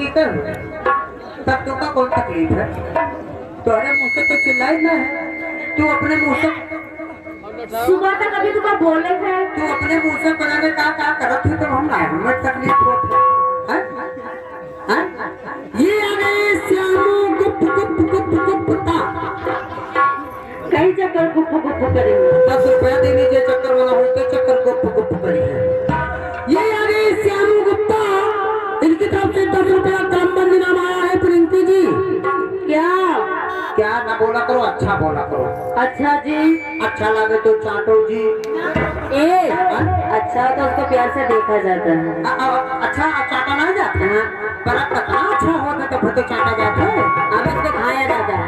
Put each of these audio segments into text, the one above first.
पिंकी कर तब तो का कौन तकलीफ है? तुम्हारे मुंह से तो चिल्लाई ना है, तू अपने मुंह से सुबह तक अभी तुम बोले थे। तू अपने मुंह से बनाने का करत थी तो हम ना हमें तकलीफ होती है। ये अरे श्यामू गुप गुप गुप गुप्ता कहीं चक्कर गुप गुप करेंगे। 10 रुपया दे दीजिए, चक्कर वाला होते चक्कर गुप गुप करी है। ये अरे श्यामू गुप्ता, इनकी तरफ से 10 रुपया क्रम बंद इनाम आया है पिंकी जी। क्या क्या ना बोला करो, अच्छा बोला करो। अच्छा जी, अच्छा लगे तो चाटो जी। ए अच्छा तो उसको प्यार से देखा जाता है। अच्छा चाटा नहीं जाता है, पर पता अच्छा होता तो फिर तो चाटा जाता है। अब इसको खाया जाता है।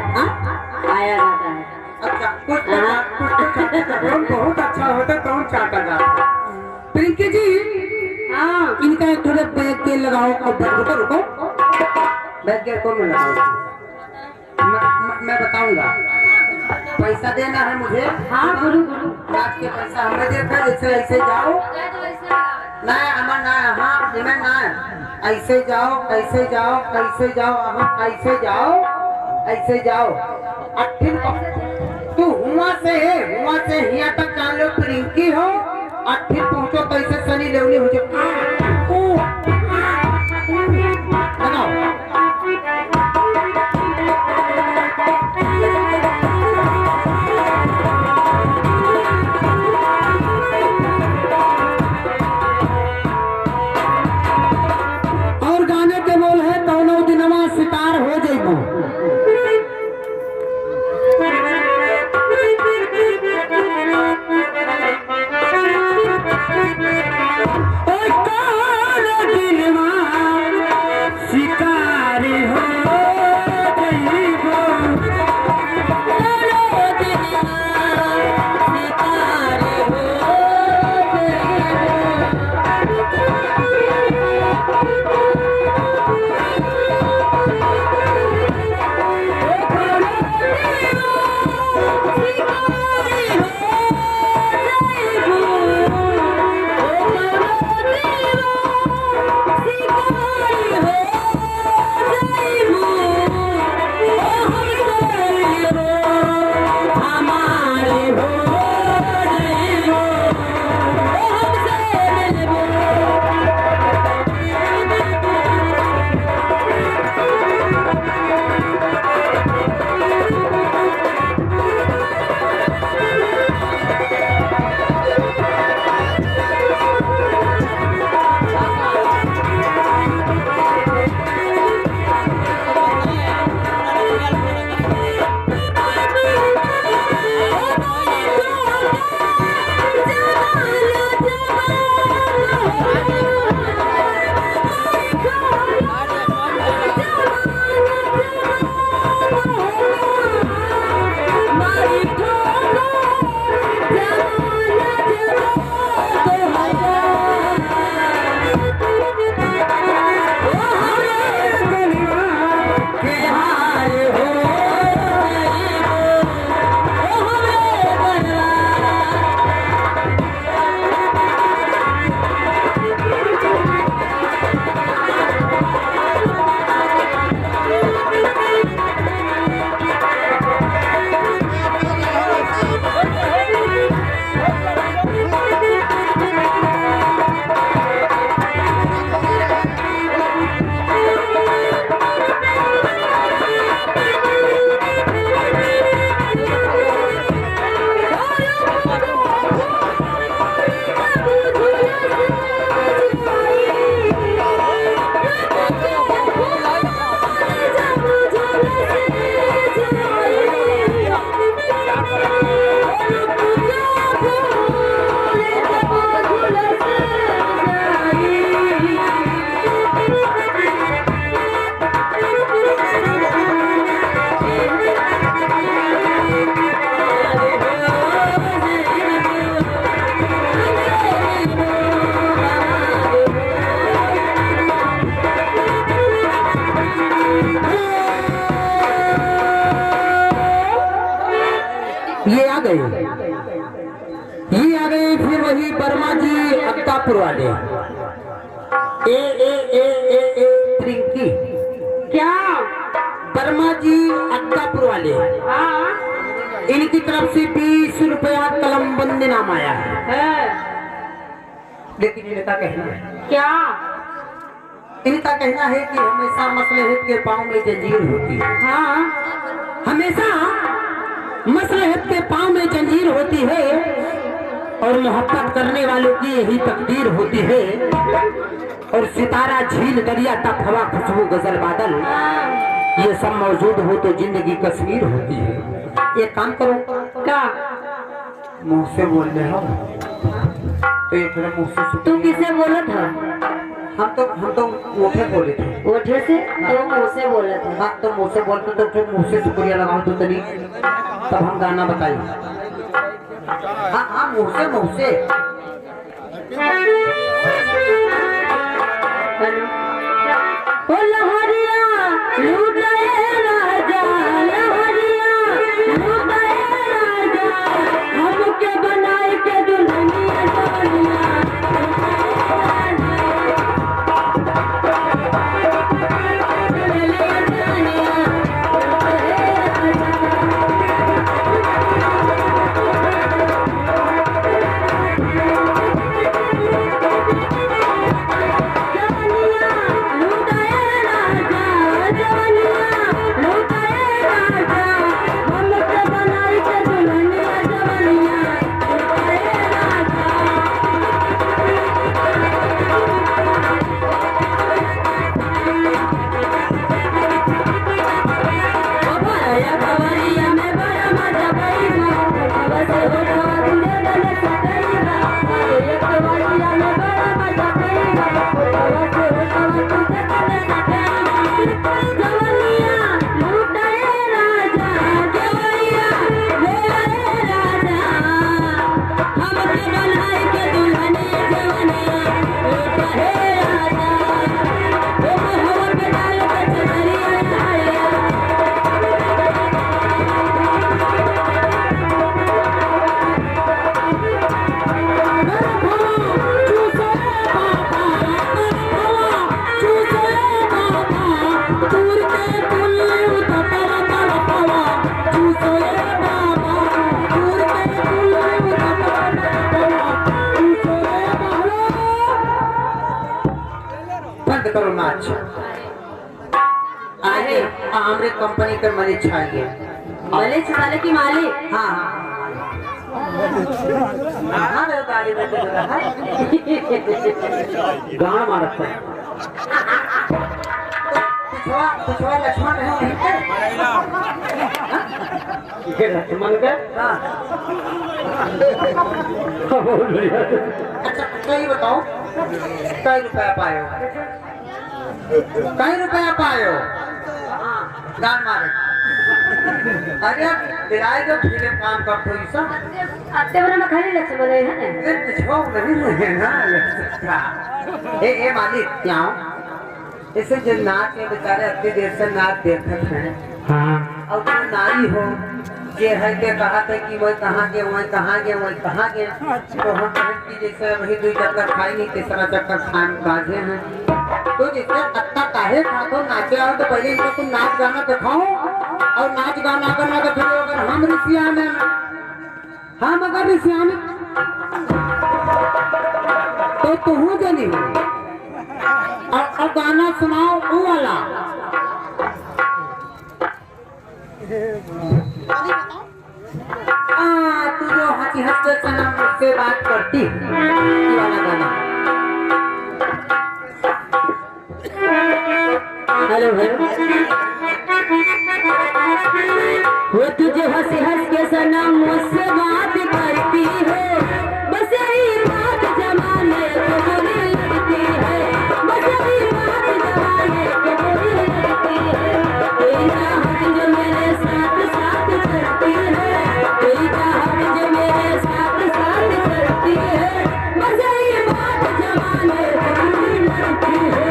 खाया जाता है। अच्छा कुछ बहुत अच्छा होता तो चाटा जाता है। पिंकी जी हाँ, इनका एक थोड़ा बैग तेल लगाओ और रुको रुको, बैग तेल कौन में लगाओ? मैं बताऊंगा। पैसा देना है मुझे। हाँ गुरु गुरु आज के पैसा हमने देखा, ऐसे ऐसे जाओ ना अमन ना, हाँ इमन ना, ऐसे जाओ ऐसे जाओ ऐसे जाओ, हम ऐसे जाओ ऐसे जाओ। फिर तू हुआ से यहाँ तक जान लो प्रिंकी हो, और फिर पहुंचो कैसे सनी लेवनी हो जाओ। और गाने के बोल है दोनों दिनवा सितार हो जाइबो। ये आ गए फिर वही वर्मा जी अक्कापुर वाले। ए ए ए ए ए प्रिंकी शर्मा जी अक्कापुर वाले, हाँ इनकी तरफ से 20 रुपया कलम बंद नाम आया है। लेकिन इनका कहना है, क्या? इनका कहना है कि हमेशा मसलहत के पाँव में जंजीर होती है। हाँ हमेशा मसलहत के पाँव में जंजीर होती है और मोहब्बत करने वालों की यही तकदीर होती है। और सितारा, झील, दरिया, तक, हवा, खुशबू, गजल, बादल, ये सब मौजूद हो तो जिंदगी कश्मीर होती है। एक काम करो, क्या? मुंह से बोल रहे हो तो एक मुंह से तू किसे बोला था? हम तो मुँह बोले थे। ओठे से? तो मुँह से बोला था। हाँ तो मुँह से बोलते तो फिर मुँह से शुक्रिया लगाओ तो तनी, तब हम गाना बताइए। हाँ हाँ मुँह से ओ लहरिया लूटाए राजा, लहरिया लूटाए राजा, हमके बनाए के दुल्हनिया दुल्हनिया। बंद करो नाच। आगे हमारे कंपनी का मलिक छाइए। मलिक साले की मालिक? हाँ हाँ मेरे गाड़ी में चल रहा है गाना मारा था। पिछवा लक्ष्मण है वहीं पे। ये लक्ष्मण का? अच्छा सही बताओ, कई रुपया पाए हो? कई रुपया पाए हो? गान मारे। अरे किराए जो फिल्म काम करते हो सब आते बना में खाली लक्ष्मण है ना? ये पिछवा नहीं है ना। ए मालिक क्या हो? ऐसे जो नाच है बेचारे अपनी देर से नाच देखते हैं। हाँ। और तुम नारी हो, ये है के कहा था कि वही कहाँ गए वही कहाँ गए वही कहाँ गए, तो हम की जैसे वही 2 चक्कर खाई नहीं, तीसरा चक्कर खान बाजे हैं। तो जैसे अत्ता काहे खा तो नाचे आओ तो पहले इनको तुम नाच गाना दिखाओ, और नाच गाना करना तो फिर अगर हम ऋषिया में हम अगर ऋषिया में तो तू जनी हो और गाना सुनाओ वो वाला। तू जो हंसी हंस के सनम मुझसे बात करती ये वाला गाना। हेलो हेलो, वो तुझे हंसी हंस के सनम मुझसे बात करती है, बस यही बात जमाने को बुरी लगती है, बस यही बात जमाने को बुरी लगती है। तेरी चाहत जो मेरे साथ साथ चलती है, तेरी चाहत जो मेरे साथ साथ चलती है, बस यही बात जमाने को बुरी लगती है।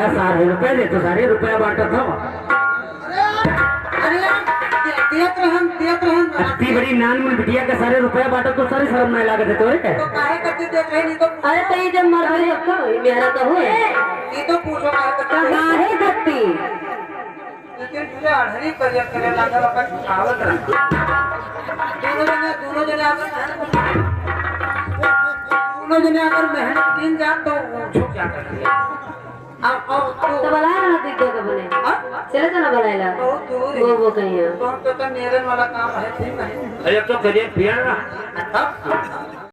भैया सारे रुपए दे तो सारे रुपया बांटा था अरे यार दियत रहन अति बड़ी नान में बिटिया का सारे रुपया बांटा तो सारी शर्म नहीं लागत है तोरे तो काहे करते देख रहे नहीं तो अरे तो ये जब मर गए तो मेरा तो हुए ये तो पूछो काहे करते काहे धत्ती लेकिन तुझे अड़हरी करियर करे लगा अपन आवत रहा दोनों जने अगर मेहनत दिन जा तो छुप जाता अब तो बुलाया ना दीदी को बोले चले चला बुलाएला बहुत दूर वो कहीं है तो नेरन वाला काम है ठीक है अरे तो करिए पिया ना अब